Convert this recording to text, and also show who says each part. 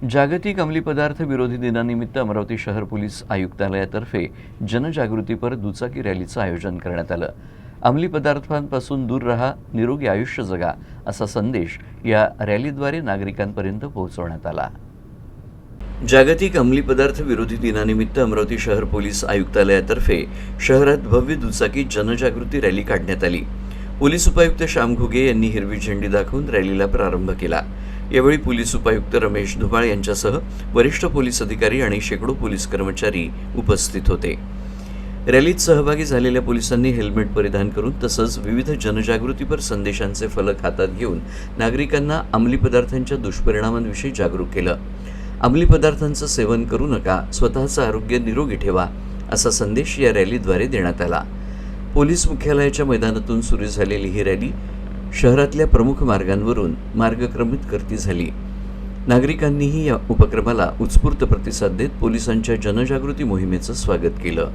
Speaker 1: जागतिक अंमली पदार्थ विरोधी दिनानिमित्त अमरावती शहर पोलीस आयुक्तालयातर्फे जनजागृतीपर दुचाकी रॅलीचं आयोजन करण्यात आलं। अंमली पदार्थांपासून दूर राहा, निरोगी आयुष्य जगा असा संदेश या रॅलीद्वारे नागरिकांपर्यंत पोहोचवण्यात आला। जागतिक अंमली पदार्थ विरोधी दिनानिमित्त अमरावती शहर पोलीस आयुक्तालयातर्फे शहरात भव्य दुचाकी जनजागृती रॅली काढण्यात आली। पोलीस उपायुक्त श्याम घुगे यांनी हिरवी झेंडी दाखवून रॅलीला प्रारंभ केला। यावेळी पोलीस उपायुक्त रमेश धुमाळ यांच्यासह वरिष्ठ पोलीस अधिकारी आणि शेकडो पोलीस कर्मचारी उपस्थित होते। रॅलीत सहभागी झालेल्या पोलिसांनी हेल्मेट परिधान करून तसंच विविध जनजागृतीपर संदेशांचे फलक हातात घेऊन नागरिकांना अंमली पदार्थांच्या दुष्परिणामांविषयी जागरूक केलं। अंमली पदार्थांचं सेवन करू नका, स्वतःचं आरोग्य निरोगी ठेवा असा संदेश या रॅलीद्वारे देण्यात आला। पोलीस मुख्यालयाच्या मैदानातून सुरू झालेली ही रॅली शहरातल्या प्रमुख मार्गांवरून मार्गक्रमित करती झाली। नागरिकांनीही या उपक्रमाला उत्स्फूर्त प्रतिसाद देत पोलिसांच्या जनजागृती मोहिमेचं स्वागत केलं।